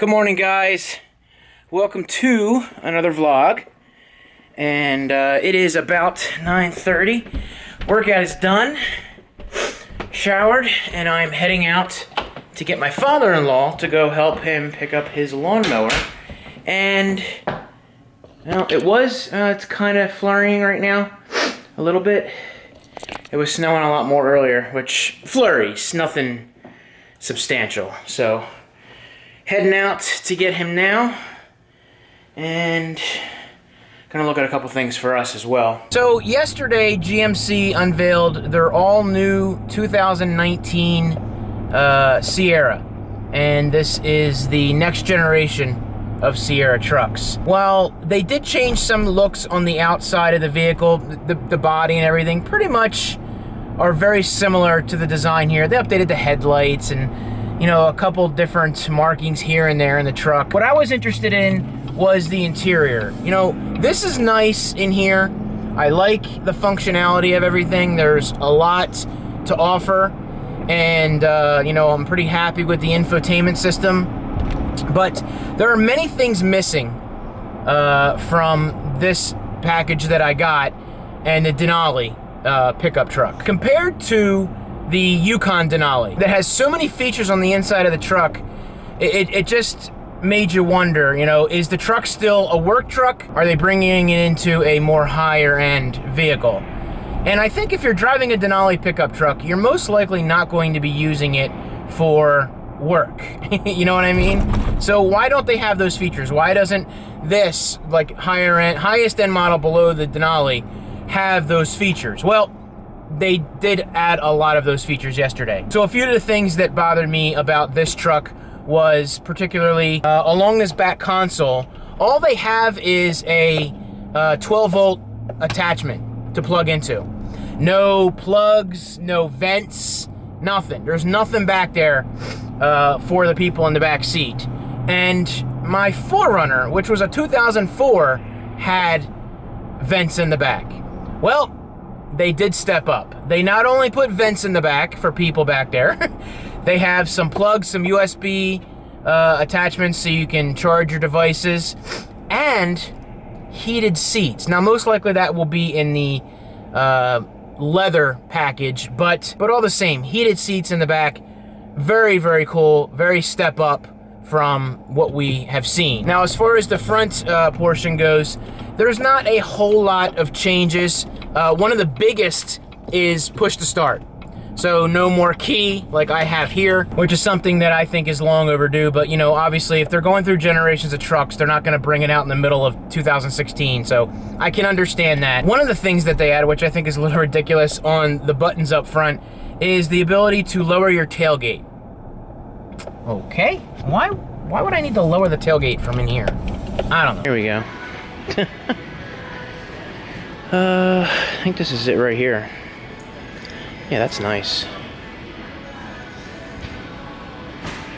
Good morning, guys. Welcome to another vlog. And it is about 9:30. Workout is done, showered, and I'm heading out to get my father-in-law to go help him pick up his lawnmower. And well, it's kind of flurrying right now, a little bit. It was snowing a lot more earlier, which flurries, nothing substantial. So, heading out to get him now, and gonna look at a couple things for us as well. So yesterday, GMC unveiled their all-new 2019 Sierra, and this is the next generation of Sierra trucks. While they did change some looks on the outside of the vehicle, the body and everything pretty much are very similar to the design here. They updated the headlights and, you know, a couple different markings here and there in the truck. What I was interested in was the interior. You know, this is nice in here. I like the functionality of everything. There's a lot to offer, and you know, I'm pretty happy with the infotainment system. But there are many things missing from this package that I got and the Denali pickup truck. Compared to the Yukon Denali that has so many features on the inside of the truck, it just made you wonder, you know, is the truck still a work truck? Are they bringing it into a more higher end vehicle? And I think if you're driving a Denali pickup truck, you're most likely not going to be using it for work. You know what I mean? So why don't they have those features? Why doesn't this, like, highest end model below the Denali have those features? Well, they did add a lot of those features yesterday. So a few of the things that bothered me about this truck was particularly along this back console, all they have is a 12-volt attachment to plug into. No plugs, no vents, nothing. There's nothing back there for the people in the back seat. And my 4Runner, which was a 2004, had vents in the back. Well, they did step up. They not only put vents in the back for people back there, they have some plugs, some USB attachments so you can charge your devices, and heated seats. Now, most likely that will be in the leather package, but all the same, heated seats in the back. Very, very cool, very step up from what we have seen. Now, as far as the front portion goes, there's not a whole lot of changes. One of the biggest is push to start. So no more key like I have here, which is something that I think is long overdue. But, you know, obviously if they're going through generations of trucks, they're not going to bring it out in the middle of 2016. So I can understand that. One of the things that they add, which I think is a little ridiculous on the buttons up front, is the ability to lower your tailgate. Okay, why would I need to lower the tailgate from in here? I don't know. Here we go. I think this is it right here. Yeah, that's nice.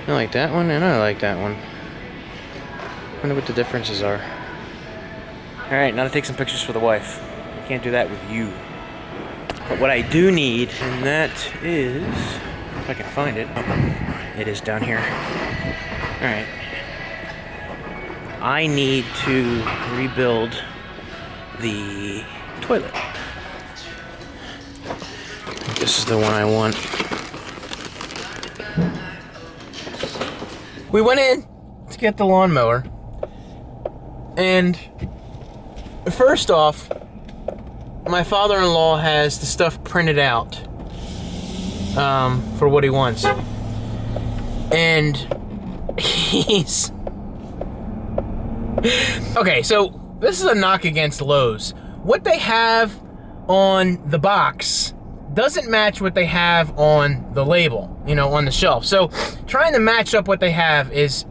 I like that one, and I like that one. Wonder what the differences are. Alright, now to take some pictures for the wife. I can't do that with you. But what I do need, and that is, if I can find it. Oh, it is down here. Alright. I need to rebuild the toilet. This is the one I want. We went in to get the lawnmower, and first off, my father-in-law has the stuff printed out for what he wants, and he's okay. So this is a knock against Lowe's. What they have on the box doesn't match what they have on the label, you know, on the shelf. So trying to match up what they have is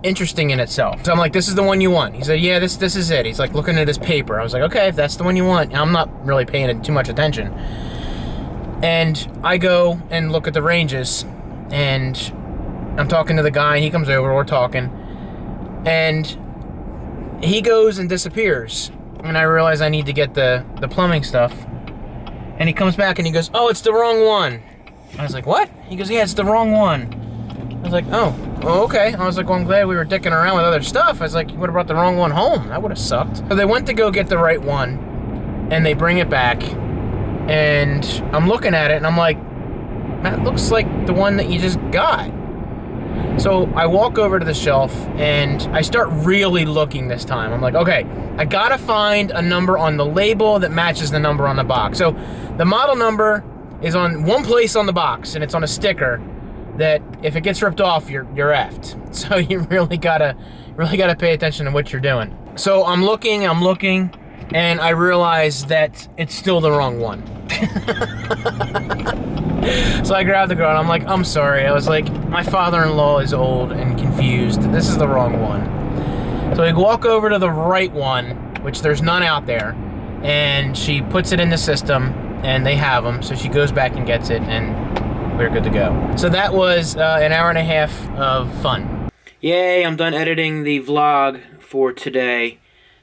interesting in itself. So I'm like, this is the one you want. He said, yeah, this is it. He's like looking at his paper. I was like, okay, if that's the one you want. I'm not really paying too much attention. And I go and look at the ranges, and I'm talking to the guy, and he comes over, we're talking, and he goes and disappears. And I realize I need to get the plumbing stuff. And he comes back and he goes, oh, it's the wrong one. I was like, what? He goes, yeah, it's the wrong one. I was like, oh, oh, okay. I was like, well, I'm glad we were dicking around with other stuff. I was like, you would have brought the wrong one home. That would have sucked. So they went to go get the right one, and they bring it back, and I'm looking at it, and I'm like, that looks like the one that you just got. So I walk over to the shelf, and I start really looking this time. I'm like, okay, I gotta find a number on the label that matches the number on the box. So the model number is on one place on the box, and it's on a sticker that if it gets ripped off, you're effed. So you really gotta pay attention to what you're doing. So I'm looking, and I realize that it's still the wrong one. So I grabbed the girl, and I'm like, I'm sorry. I was like, my father-in-law is old and confused. This is the wrong one. So we walk over to the right one, which there's none out there, and she puts it in the system, and they have them. So she goes back and gets it, and we're good to go. So that was an hour and a half of fun. Yay, I'm done editing the vlog for today,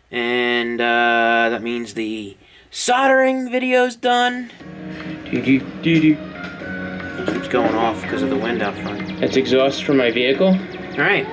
and that means the soldering video's done. It keeps going off because of the wind out front. That's exhaust from my vehicle. All right.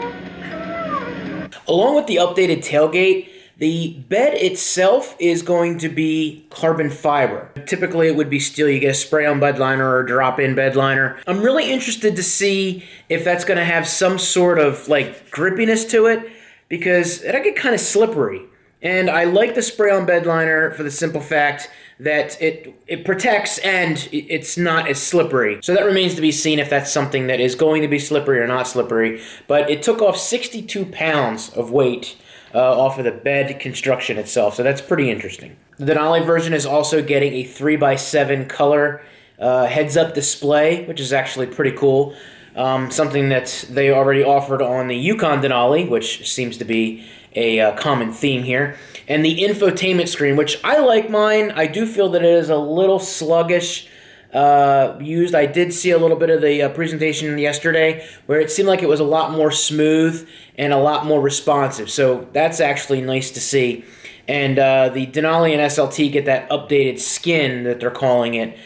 Along with the updated tailgate, the bed itself is going to be carbon fiber. Typically it would be steel. You get a spray-on bed liner or a drop-in bed liner. I'm really interested to see if that's going to have some sort of like grippiness to it, because it'll get kind of slippery. And I like the spray-on bed liner for the simple fact that it protects and it's not as slippery. So that remains to be seen if that's something that is going to be slippery or not slippery. But it took off 62 pounds of weight off of the bed construction itself, so that's pretty interesting. The Denali version is also getting a 3x7 color heads-up display, which is actually pretty cool. Something that they already offered on the Yukon Denali, which seems to be a common theme here. And the infotainment screen, which I like mine. I do feel that it is a little sluggish used. I did see a little bit of the presentation yesterday where it seemed like it was a lot more smooth and a lot more responsive. So that's actually nice to see. And the Denali and SLT get that updated skin that they're calling it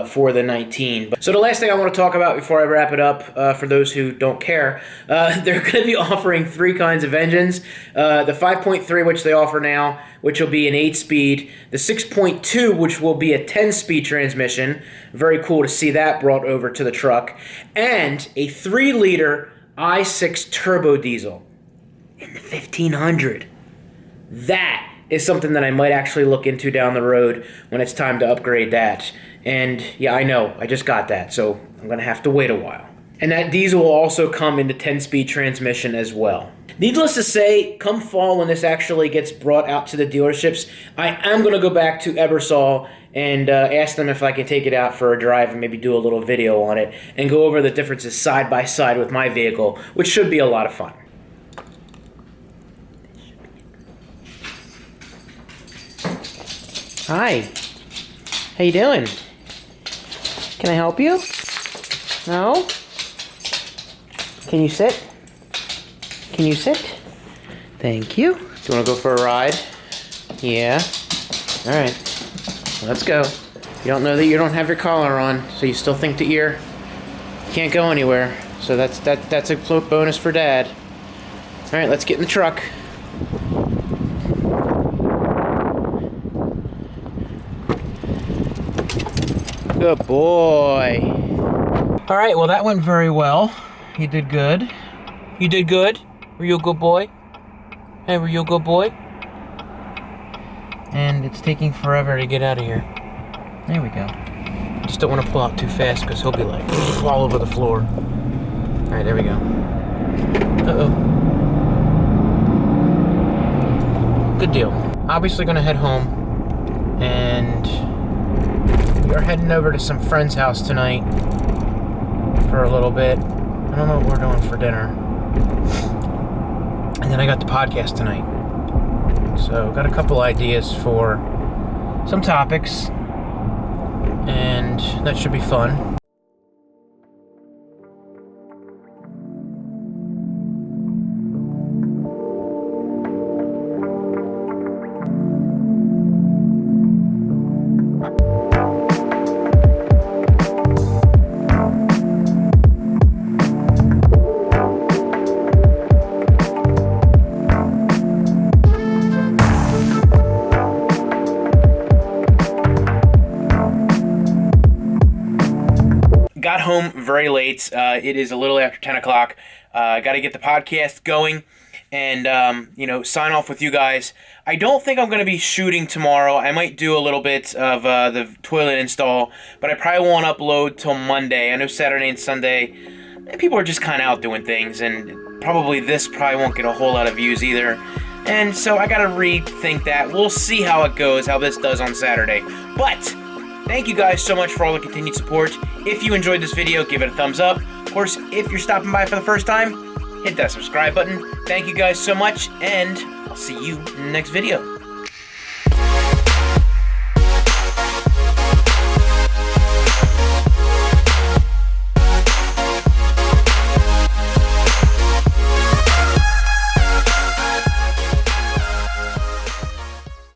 for the 19. So the last thing I want to talk about before I wrap it up, for those who don't care, they're going to be offering 3 kinds of engines. The 5.3, which they offer now, which will be an 8-speed. The 6.2, which will be a 10-speed transmission. Very cool to see that brought over to the truck. And a 3-liter i6 turbo diesel in the 1500. That is something that I might actually look into down the road when it's time to upgrade that. And yeah, I know, I just got that, so I'm going to have to wait a while. And that diesel will also come in the 10-speed transmission as well. Needless to say, come fall when this actually gets brought out to the dealerships, I am going to go back to Ebersol and ask them if I can take it out for a drive and maybe do a little video on it and go over the differences side by side with my vehicle, which should be a lot of fun. Hi. How you doing? Can I help you? No? Can you sit? Can you sit? Thank you. Do you want to go for a ride? Yeah? Alright. Let's go. You don't know that you don't have your collar on, so you still think that you can't go anywhere. So that's a bonus for Dad. Alright, let's get in the truck. Good boy. All right, well, that went very well. You did good. You did good. Were you a good boy? Hey, were you a good boy? And it's taking forever to get out of here. There we go. Just don't want to pull out too fast because he'll be like all over the floor. All right, there we go. Uh-oh. Good deal. Obviously gonna head home, and we are heading over to some friend's house tonight for a little bit. I don't know what we're doing for dinner. And then I got the podcast tonight. So got a couple ideas for some topics, and that should be fun. very late. It is a little after 10 o'clock. I got to get the podcast going and, you know, sign off with you guys. I don't think I'm going to be shooting tomorrow. I might do a little bit of the toilet install, but I probably won't upload till Monday. I know Saturday and Sunday, people are just kind of out doing things, and probably this probably won't get a whole lot of views either. And so I got to rethink that. We'll see how it goes, how this does on Saturday. But thank you guys so much for all the continued support. If you enjoyed this video, give it a thumbs up. Of course, if you're stopping by for the first time, hit that subscribe button. Thank you guys so much, and I'll see you in the next video.